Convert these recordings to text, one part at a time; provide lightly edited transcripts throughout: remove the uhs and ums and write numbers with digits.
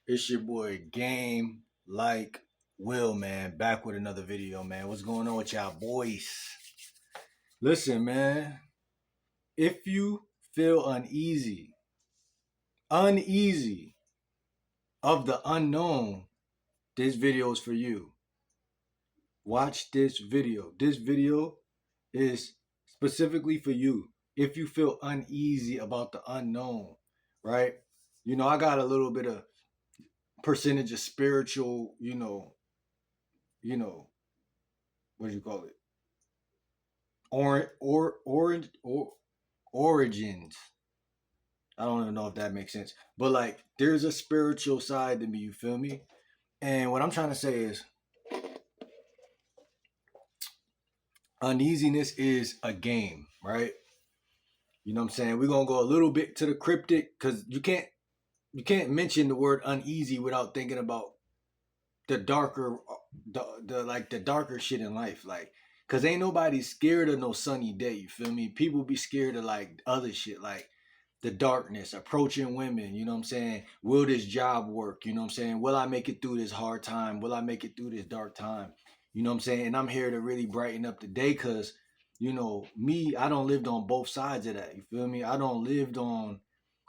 It's your boy Game Like Will, man. Back with another video, man. What's going on with y'all boys? Listen, man. If you feel uneasy of the unknown, this video is for you. Watch this video. This video is specifically for you. If you feel uneasy about the unknown, right? I got a little bit of percentage of spiritual, you know, what do you call it? Origins. I don't even know if that makes sense. But like there's a spiritual side to me, you feel me? And what I'm trying to say is uneasiness is a game, right? You know what I'm saying? We're gonna go a little bit to the cryptic because you can't mention the word uneasy without thinking about the darker the darker shit in life. Like cause ain't nobody scared of no sunny day, you feel me? People be scared of like other shit, like the darkness, approaching women, you know what I'm saying? Will this job work? You know what I'm saying? Will I make it through this hard time? Will I make it through this dark time? You know what I'm saying? And I'm here to really brighten up the day because, me, I don't lived on both sides of that. You feel me? I don't lived on,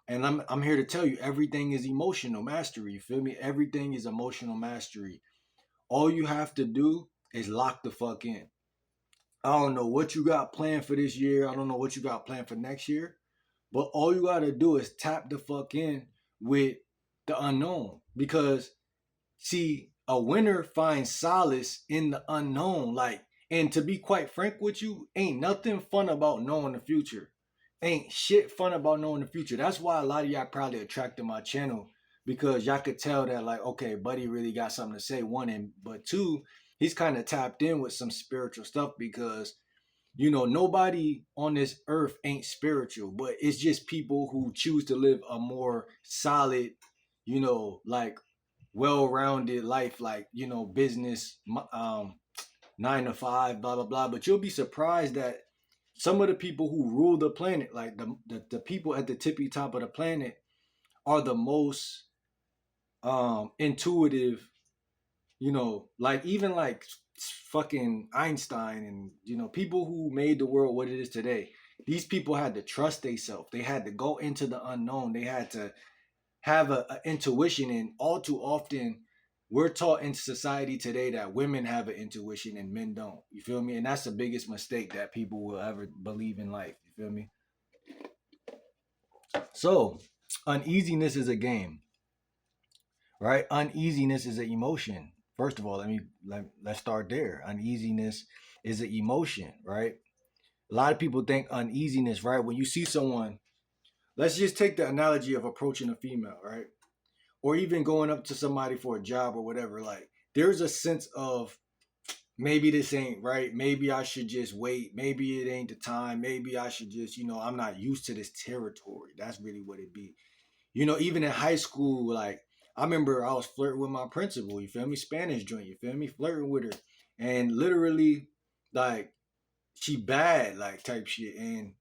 and I'm here to tell you everything is emotional mastery. You feel me? Everything is emotional mastery. All you have to do is lock the fuck in. I don't know what you got planned for this year. I don't know what you got planned for next year. But all you gotta do is tap the fuck in with the unknown. Because see, a winner finds solace in the unknown. Like, and to be quite frank with you, ain't nothing fun about knowing the future. Ain't shit fun about knowing the future. That's why a lot of y'all probably attracted my channel. Because y'all could tell that, like, okay, buddy really got something to say, one, and but two, he's kind of tapped in with some spiritual stuff because nobody on this earth ain't spiritual, but it's just people who choose to live a more solid, like well-rounded life, like, business, 9 to 5, blah, blah, blah. But you'll be surprised that some of the people who rule the planet, like the people at the tippy top of the planet, are the most intuitive, like even like fucking Einstein and people who made the world what it is today. These people had to trust themselves. They had to go into the unknown. They had to have a intuition. And all too often, we're taught in society today that women have an intuition and men don't. You feel me? And that's the biggest mistake that people will ever believe in life. You feel me? So, uneasiness is a game, right? Uneasiness is an emotion. First of all, let's start there. Uneasiness is an emotion, right? A lot of people think uneasiness, right? When you see someone, let's just take the analogy of approaching a female, right? Or even going up to somebody for a job or whatever. Like, there's a sense of maybe this ain't right. Maybe I should just wait. Maybe it ain't the time. Maybe I should just, I'm not used to this territory. That's really what it be. Even in high school, like, I remember I was flirting with my principal, you feel me? Spanish joint, you feel me? Flirting with her. And literally, like, she bad, like, type shit. And,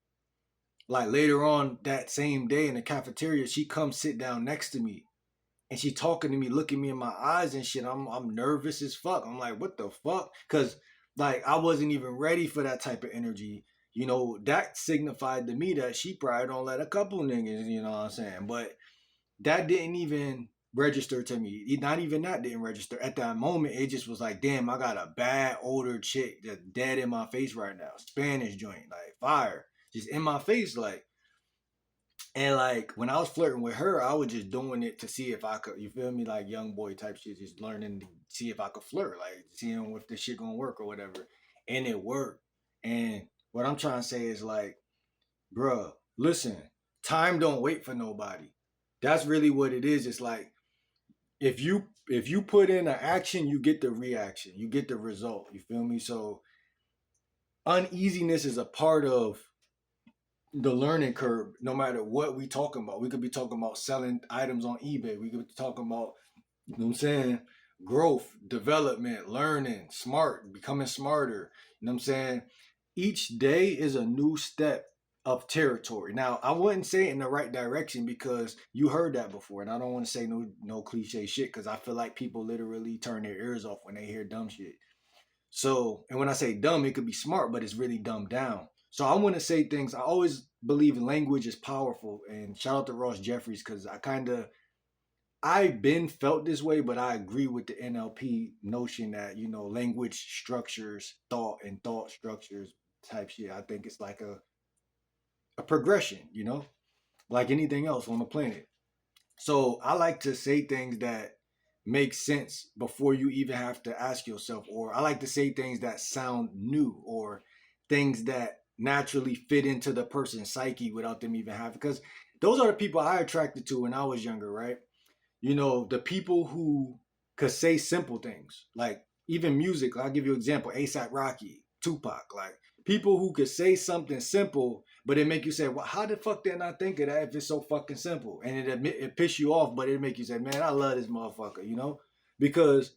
like, later on that same day in the cafeteria, she comes sit down next to me. And she talking to me, looking me in my eyes and shit. I'm nervous as fuck. I'm like, what the fuck? Because, like, I wasn't even ready for that type of energy. That signified to me that she probably don't let a couple niggas, you know what I'm saying? But that didn't even register to me. Not even that didn't register. At that moment, it just was like, damn, I got a bad older chick that's dead in my face right now. Spanish joint, like fire. Just in my face, like. And like when I was flirting with her, I was just doing it to see if I could, you feel me, like young boy type shit, just learning to see if I could flirt, like seeing if this shit gonna work or whatever. And it worked. And what I'm trying to say is like, bruh, listen, time don't wait for nobody. That's really what it is. It's like if you put in an action, you get the reaction, you get the result. You feel me? So uneasiness is a part of the learning curve. No matter what we talking about, we could be talking about selling items on eBay. We could be talking about, you know what I'm saying, growth, development, learning, smart, becoming smarter. You know what I'm saying? Each day is a new step of territory. Now, I wouldn't say it in the right direction because you heard that before, and I don't want to say no cliche shit because I feel like people literally turn their ears off when they hear dumb shit. So, and when I say dumb, it could be smart, but it's really dumbed down. So I want to say things. I always believe language is powerful, and shout out to Ross Jeffries because I've been felt this way, but I agree with the NLP notion that language structures thought and thought structures type shit. I think it's like a progression, like anything else on the planet. So I like to say things that make sense before you even have to ask yourself, or I like to say things that sound new, or things that naturally fit into the person's psyche without them even having. Because those are the people I attracted to when I was younger, right? The people who could say simple things, like even music. I'll give you an example: ASAP Rocky, Tupac, like people who could say something simple, but it make you say, "Well, how the fuck did I think of that if it's so fucking simple?" And it piss you off, but it make you say, "Man, I love this motherfucker," because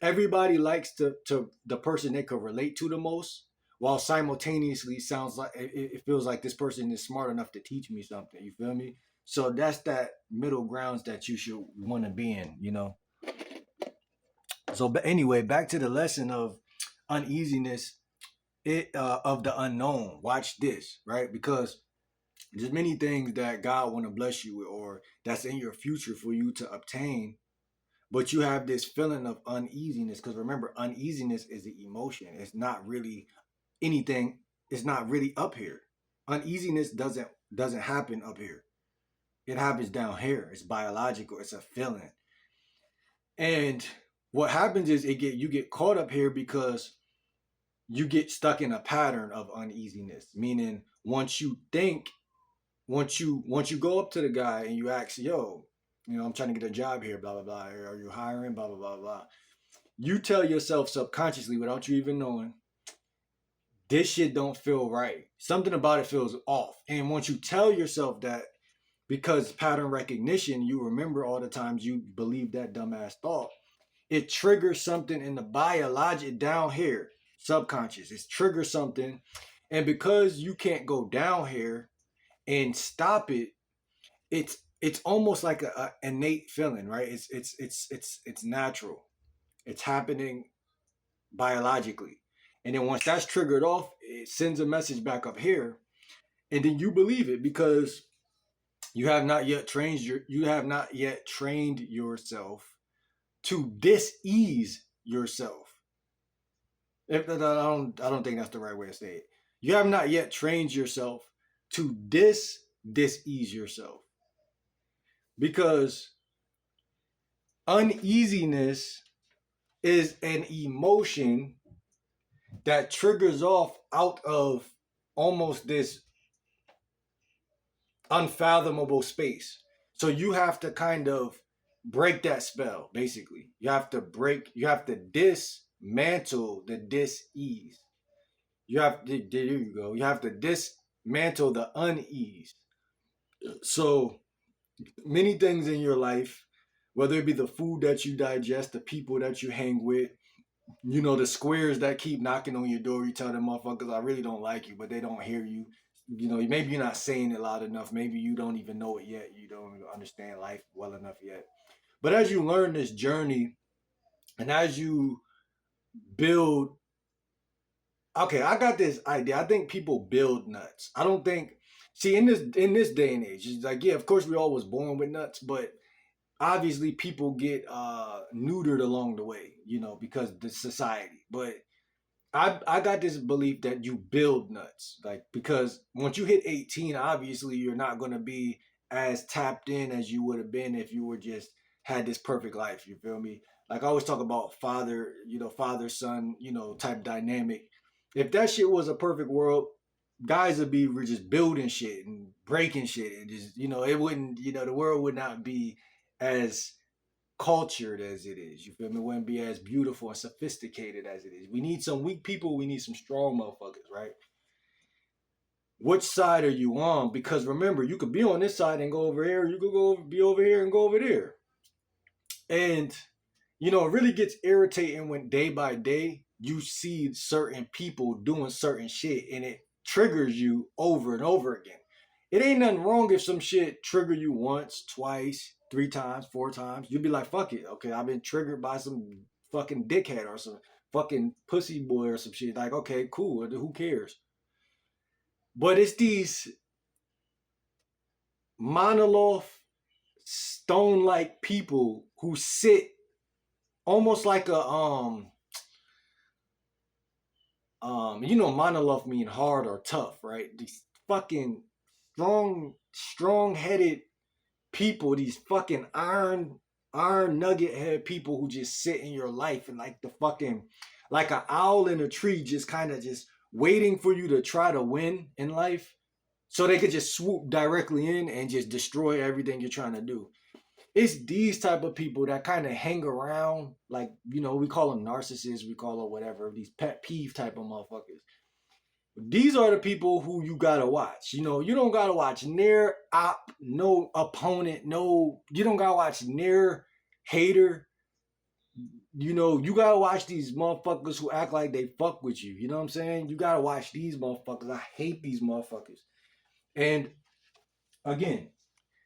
everybody likes to the person they could relate to the most, while simultaneously sounds like it feels like this person is smart enough to teach me something. You feel me? So that's that middle grounds that you should want to be in. So, but anyway, back to the lesson of uneasiness, of the unknown. Watch this, right? Because there's many things that God want to bless you with, or that's in your future for you to obtain, but you have this feeling of uneasiness. Because remember, uneasiness is an emotion. It's not really anything. It's not really up here. Uneasiness doesn't happen up here. It happens down here. It's biological. It's a feeling. And what happens is you get caught up here because you get stuck in a pattern of uneasiness. Meaning, once you go up to the guy and you ask, "Yo, I'm trying to get a job here, blah blah blah. Are you hiring? Blah blah blah blah." You tell yourself subconsciously, without you even knowing, this shit don't feel right. Something about it feels off. And once you tell yourself that, because pattern recognition, you remember all the times you believe that dumbass thought, it triggers something in the biologic down here, subconscious. It triggers something. And because you can't go down here and stop it, it's almost like a innate feeling, right? It's natural. It's happening biologically. And then once that's triggered off, it sends a message back up here. And then you believe it because you have not yet trained yourself to dis-ease yourself. I don't think that's the right way to say it. You have not yet trained yourself to dis-ease yourself, because uneasiness is an emotion that triggers off out of almost this unfathomable space. So you have to kind of break that spell, basically. You have to dismantle the dis-ease. There you go. You have to dismantle the unease. So many things in your life, whether it be the food that you digest, the people that you hang with, the squares that keep knocking on your door, you tell them motherfuckers, "I really don't like you," but they don't hear you. Maybe you're not saying it loud enough. Maybe you don't even know it yet. You don't understand life well enough yet. But as you learn this journey, and as you build, okay, I got this idea. I think people build nuts. I don't think, see, in this day and age, it's like, yeah, of course we all was born with nuts, but obviously people get neutered along the way, because the society. But I got this belief that you build nuts, like, because once you hit 18, obviously you're not gonna be as tapped in as you would have been if you were just had this perfect life. You feel me? Like I always talk about father son, type dynamic. If that shit was a perfect world, guys would be just building shit and breaking shit, and just it wouldn't, the world would not be as cultured as it is. You feel me? It wouldn't be as beautiful and sophisticated as it is. We need some weak people. We need some strong motherfuckers, right? Which side are you on? Because remember, you could be on this side and go over here. You could be over here and go over there. And it really gets irritating when day by day you see certain people doing certain shit, and triggers you over and over again. It ain't nothing wrong if some shit trigger you once, twice, 3 times, 4 times. You'd be like, fuck it. Okay, I've been triggered by some fucking dickhead or some fucking pussy boy or some shit. Like, okay, cool. Who cares? But it's these monolith, stone like people who sit almost like a monolith mean hard or tough, right? These fucking strong headed people, these fucking iron nugget head people who just sit in your life and like the fucking like an owl in a tree, just kind of just waiting for you to try to win in life, so they could just swoop directly in and just destroy everything you're trying to do. It's these type of people that kind of hang around, like, we call them narcissists, we call them whatever, these pet peeve type of motherfuckers. These are the people who you gotta watch. You don't gotta watch near op, no opponent, no, you don't gotta watch near hater. You gotta watch these motherfuckers who act like they fuck with you. You know what I'm saying? You gotta watch these motherfuckers. I hate these motherfuckers. And again,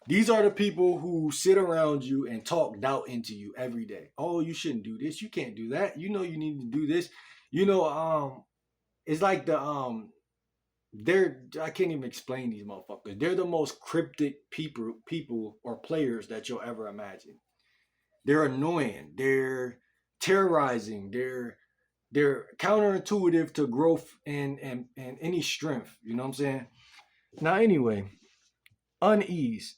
these are the people who sit around you and talk doubt into you every day. Oh, you shouldn't do this. You can't do that. You need to do this. It's like they're I can't even explain these motherfuckers. They're the most cryptic people or players that you'll ever imagine. They're annoying. They're terrorizing. They're counterintuitive to growth and any strength. You know what I'm saying? Now, anyway, unease,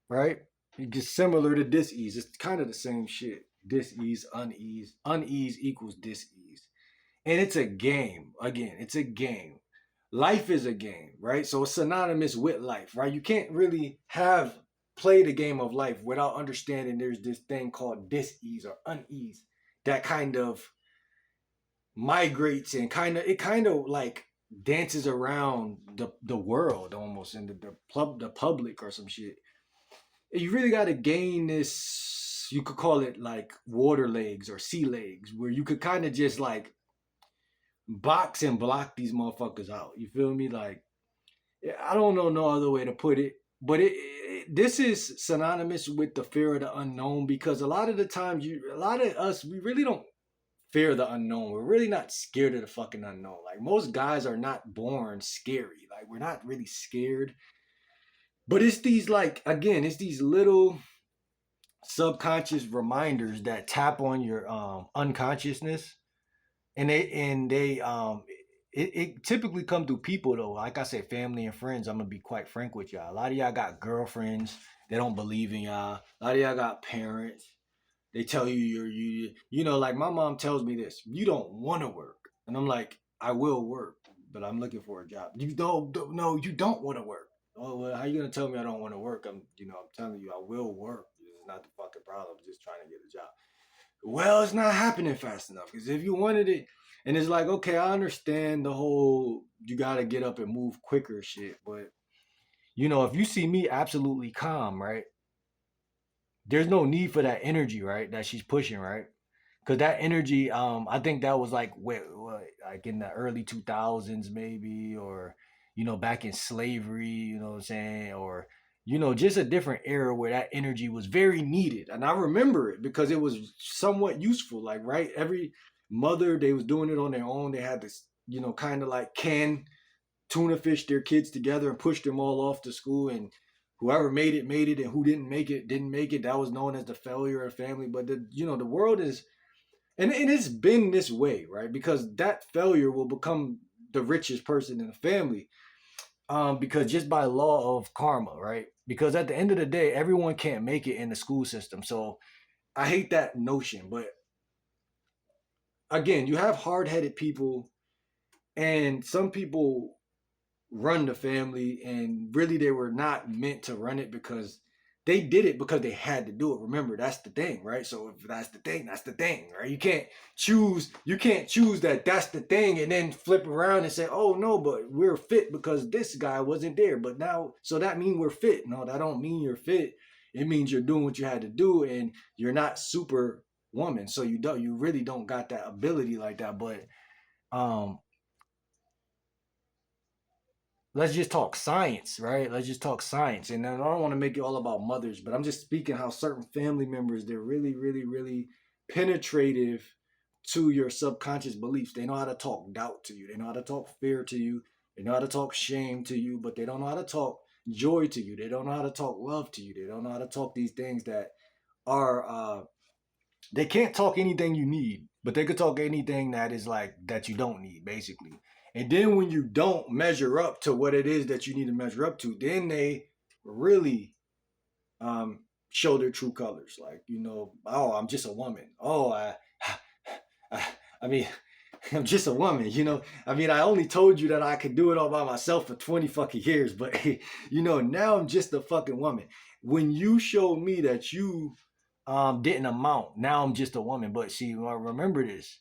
right? It's similar to dis-ease. It's kind of the same shit. Dis-ease, unease. Unease equals dis-ease. And it's a game. Again, it's a game. Life is a game, right? So it's synonymous with life, right? You can't really play the game of life without understanding there's this thing called dis-ease or unease that kind of migrates and it kind of like dances around the world almost in the public or some shit. You really got to gain this, you could call it like water legs or sea legs, where you could kind of just like box and block these motherfuckers out. You feel me? Like, I don't know no other way to put it, but this is synonymous with the fear of the unknown, because a lot of the times, a lot of us, we really don't fear the unknown. We're really not scared of the fucking unknown. Like, most guys are not born scary. Like, we're not really scared. But it's these, like, again, it's these little subconscious reminders that tap on your unconsciousness, and it typically come through people, though. Like I said, family and friends. I'm gonna be quite frank with y'all. A lot of y'all got girlfriends. They don't believe in y'all. A lot of y'all got parents. They tell you like my mom tells me this: you don't want to work, and I'm like, I will work, but I'm looking for a job. You don't no, you don't want to work. Oh, well, how you gonna tell me I don't want to work? I'm telling you I will work. This is not the fucking problem. I'm just trying to get a job. Well, it's not happening fast enough, because if you wanted it, and it's like, okay, I understand the whole you gotta get up and move quicker shit, but if you see me absolutely calm, right? There's no need for that energy, right? That she's pushing, right? Because that energy, I think that was like what, like in the early 2000s, maybe, or back in slavery, you know what I'm saying, or just a different era where that energy was very needed, and I remember it because it was somewhat useful. Like, right, every mother, they was doing it on their own. They had this, kind of like can tuna fish their kids together and push them all off to school, and whoever made it, and who didn't make it didn't make it. That was known as the failure of family. But the world is, and it's been this way, right? Because that failure will become the richest person in the family, because just by law of karma, right? Because at the end of the day, everyone can't make it in the school system. So I hate that notion. But again, you have hard-headed people, and some people run the family, and really they were not meant to run it, because they did it because they had to do it. Remember, that's the thing, right? So if that's the thing, right? You can't choose that's the thing and then flip around and say, oh no, but we're fit because this guy wasn't there, but now, so that means we're fit. No, that don't mean you're fit. It means you're doing what you had to do, and you're not super woman, so you really don't got that ability like that. But um let's just talk science, right? Let's just talk science. And I don't want to make it all about mothers, but I'm just speaking how certain family members, they're really, really, really penetrative to your subconscious beliefs. They know how to talk doubt to you. They know how to talk fear to you. They know how to talk shame to you, but they don't know how to talk joy to you. They don't know how to talk love to you. They don't know how to talk these things that are they can't talk anything you need, but they could talk anything that is like that you don't need, basically. And then when you don't measure up to what it is that you need to measure up to, then they really show their true colors. Like, oh, I'm just a woman. Oh, I, I mean, I'm just a woman. I mean, I only told you that I could do it all by myself for 20 fucking years, but now I'm just a fucking woman. When you showed me that you didn't amount, now I'm just a woman. But see, remember this.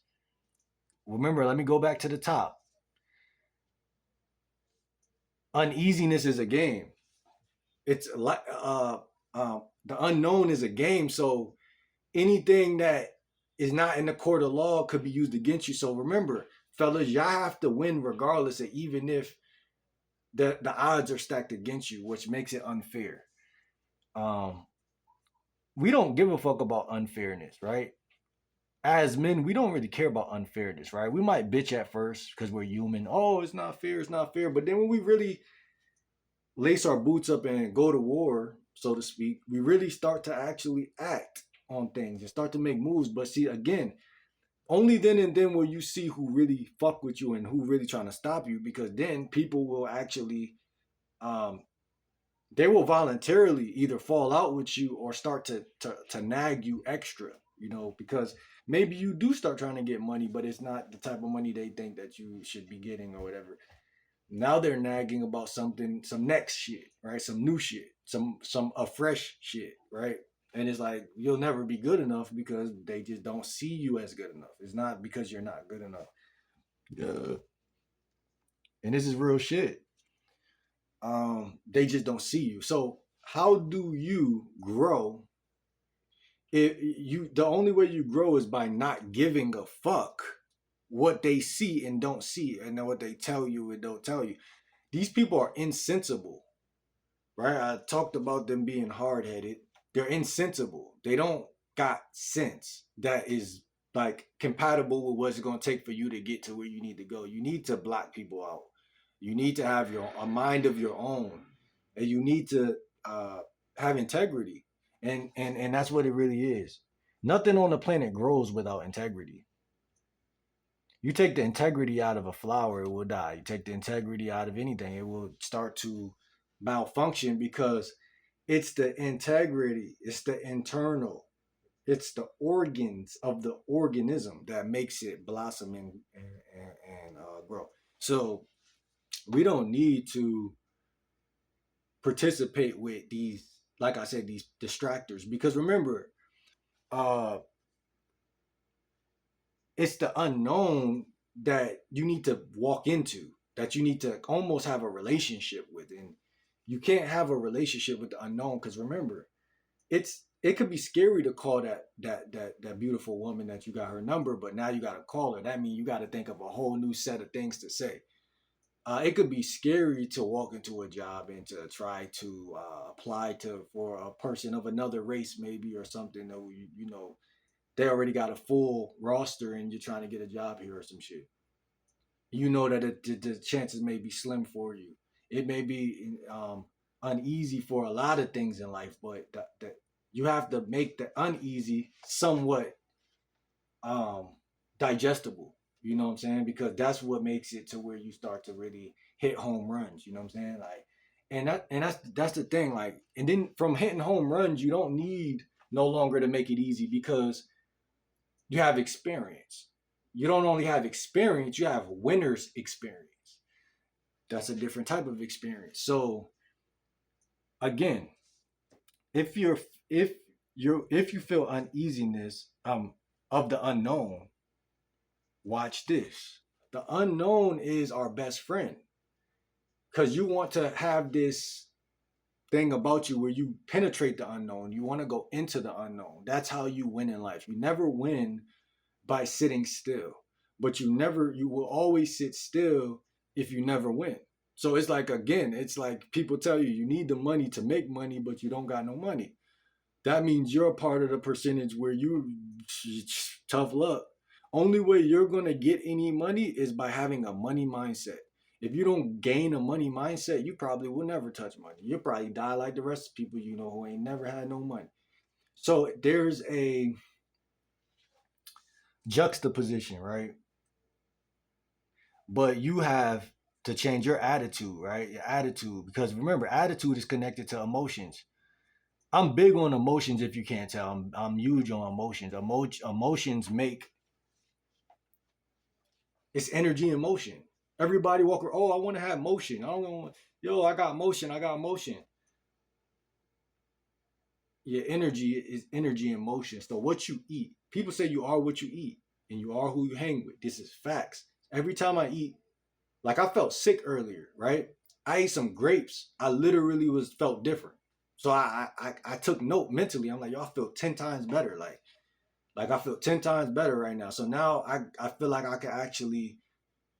Remember, let me go back to the top. Uneasiness is a game. It's like the unknown is a game. So anything that is not in the court of law could be used against you. So remember, fellas, y'all have to win regardless of even if the odds are stacked against you, which makes it unfair. Um, we don't give a fuck about unfairness, right? As men, we don't really care about unfairness, right? We might bitch at first because we're human. Oh, it's not fair, it's not fair. But then when we really lace our boots up and go to war, so to speak, we really start to actually act on things and start to make moves. But see, again, only then and then will you see who really fuck with you and who really trying to stop you, because then people will actually um they will voluntarily either fall out with you or start to nag you extra, because maybe you do start trying to get money, but it's not the type of money they think that you should be getting or whatever. Now they're nagging about something, some next shit, right? Some new shit, some a fresh shit, right? And it's like you'll never be good enough because they just don't see you as good enough. It's not because you're not good enough. Yeah. And this is real shit. They just don't see you. So how do you grow? If you the only way you grow is by not giving a fuck what they see and don't see, and then what they tell you and don't tell you. These people are insensible, right? I talked about them being hard headed. They're insensible. They don't got sense that is like compatible with what it's going to take for you to get to where you need to go. You need to block people out. You need to have a mind of your own, and you need to have integrity, and that's what it really is. Nothing on the planet grows without integrity. You take the integrity out of a flower, it will die. You take the integrity out of anything, it will start to malfunction, because it's the integrity, it's the internal, it's the organs of the organism that makes it blossom and grow. So we don't need to participate with these, like I said, these distractors, because remember, uh, it's the unknown that you need to walk into, that you need to almost have a relationship with. And you can't have a relationship with the unknown, because remember, it could be scary to call that beautiful woman that you got her number, but now you got to call her. That means you got to think of a whole new set of things to say. It could be scary to walk into a job and to try to apply to for a person of another race, maybe, or something that they already got a full roster and you're trying to get a job here or some shit. You know that the chances may be slim for you. It may be uneasy for a lot of things in life, but you have to make the uneasy somewhat um, digestible. You know what I'm saying? Because that's what makes it to where you start to really hit home runs. You know what I'm saying? Like, and that's the thing. Like, and then from hitting home runs, you don't need no longer to make it easy, because you have experience. You don't only have experience, you have winner's experience. That's a different type of experience. So again, if you're if you feel uneasiness of the unknown, watch this. The unknown is our best friend, because you want to have this thing about you where you penetrate the unknown. You want to go into the unknown. That's how you win in life. You never win by sitting still, but you will always sit still if you never win. So it's like, again, it's like people tell you need the money to make money, but you don't got no money. That means you're a part of the percentage where you tough luck. Only way you're gonna get any money is by having a money mindset. If you don't gain a money mindset, you probably will never touch money. You'll probably die like the rest of people you know who ain't never had no money. So there's a juxtaposition, right? But you have to change your attitude, right? Your attitude, because remember, attitude is connected to emotions. I'm big on emotions. If you can't tell, I'm huge on emotions. Emotions make it's energy and motion. Everybody walk around, oh, I want to have motion. I don't want, yo, I got motion. I got motion. Your energy is energy and motion. So what you eat, people say you are what you eat, and you are who you hang with. This is facts. Every time I eat, like I felt sick earlier, right? I ate some grapes. I literally was felt different. So I took note mentally. I'm like, yo, I feel 10 times better. Like I feel 10 times better right now. So now I feel like I can actually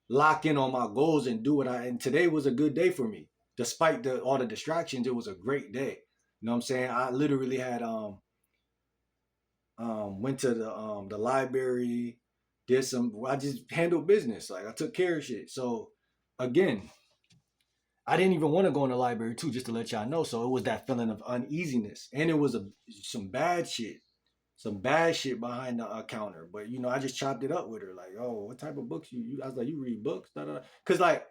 lock in on my goals and do what I. And today was a good day for me, despite all the distractions. It was a great day. You know what I'm saying? I literally had went to the library, did some. I just handled business. Like I took care of shit. So again, I didn't even want to go in the library too, just to let y'all know. So it was that feeling of uneasiness, and it was some bad shit, some bad shit behind the counter. But you know, I just chopped it up with her, like, oh, what type of books you? I was like, you read books, da da. Cause like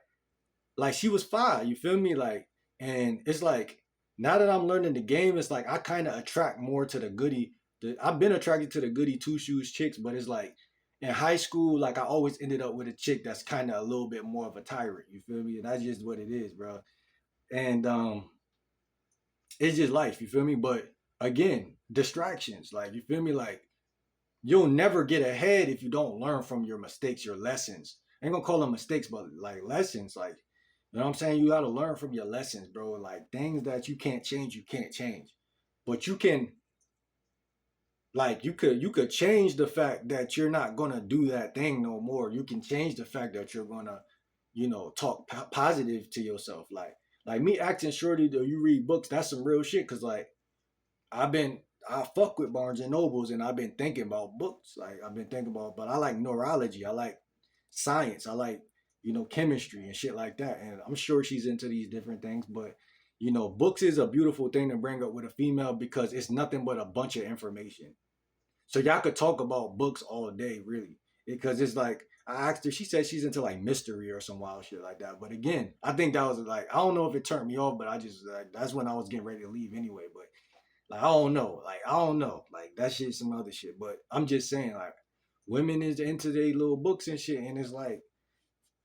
she was fine, you feel me? Like, and it's like now that I'm learning the game, it's like I kind of attract more to the goody. I've been attracted to the goody two shoes chicks, but it's like in high school, like I always ended up with a chick that's kind of a little bit more of a tyrant. You feel me? And that's just what it is, bro. And it's just life. You feel me? But again, distractions. Like you feel me? Like you'll never get ahead if you don't learn from your mistakes, your lessons. I ain't gonna call them mistakes, but like lessons. Like you know what I'm saying? You gotta learn from your lessons, bro. Like things that you can't change. But you can like you could change the fact that you're not gonna do that thing no more. You can change the fact that you're gonna, talk positive to yourself. Like me acting shorty, though you read books, that's some real shit. Cause like I've been I fuck with Barnes and Nobles, and I've been thinking about books. Like I've been thinking about, but I like neurology. I like science. I like chemistry and shit like that. And I'm sure she's into these different things, but books is a beautiful thing to bring up with a female because it's nothing but a bunch of information. So y'all could talk about books all day, really, because it's like I asked her. She said she's into like mystery or some wild shit like that. But again, I think that was like I don't know if it turned me off, but I just that's when I was getting ready to leave anyway. But like I don't know. Like I don't know. Like that shit some other shit. But I'm just saying like women is into their little books and shit. And it's like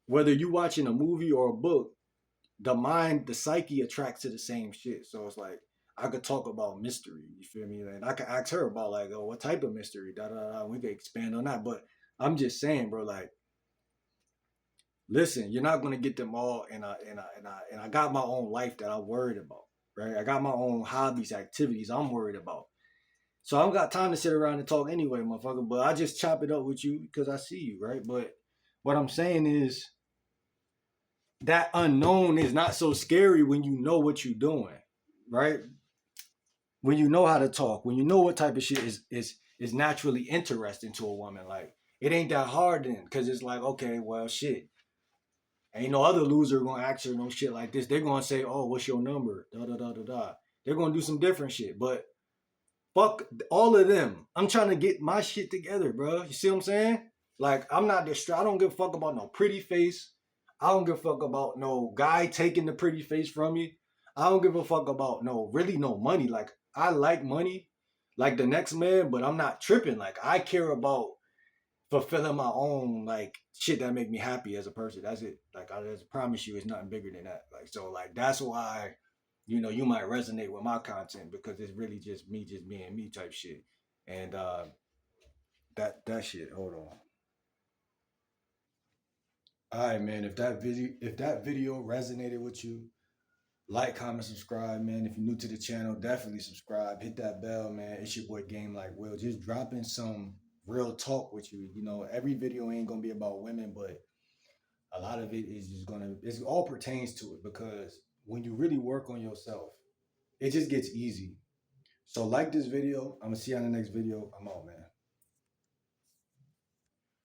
whether you watching a movie or a book, the mind, the psyche attracts to the same shit. So it's like I could talk about mystery, you feel me? And I could ask her about like, oh, what type of mystery? Da da da. We could expand on that. But I'm just saying, bro, like, listen, you're not gonna get them all and I got my own life that I'm worried about. Right? I got my own hobbies, activities I'm worried about. So I don't got time to sit around and talk anyway, motherfucker. But I just chop it up with you because I see you, right? But what I'm saying is that unknown is not so scary when you know what you're doing, right? When you know how to talk, when you know what type of shit is naturally interesting to a woman, like it ain't that hard then, because it's like, okay, well, shit, ain't no other loser gonna ask her no shit like this. They're gonna say, oh, what's your number? Da da da da da. They're gonna do some different shit, but fuck all of them. I'm trying to get my shit together, bro. You see what I'm saying? Like, I'm not distracted. I don't give a fuck about no pretty face. I don't give a fuck about no guy taking the pretty face from me. I don't give a fuck about no money. Like, I like money, like the next man, but I'm not tripping. Like, I care about fulfilling my own like shit that make me happy as a person. That's it. Like, I just promise you, it's nothing bigger than that. Like, so like that's why you might resonate with my content because it's really just being me type shit. And that shit. Hold on. All right, man. If that video resonated with you, like, comment, subscribe, man. If you're new to the channel, definitely subscribe. Hit that bell, man. It's your boy Game Like Will. Just dropping some real talk with you. Every video ain't gonna be about women, but A lot of it is just gonna, it's all pertains to it, because when you really work on yourself, it just gets easy. So like this video. I'm gonna see you on the next video. I'm out, man.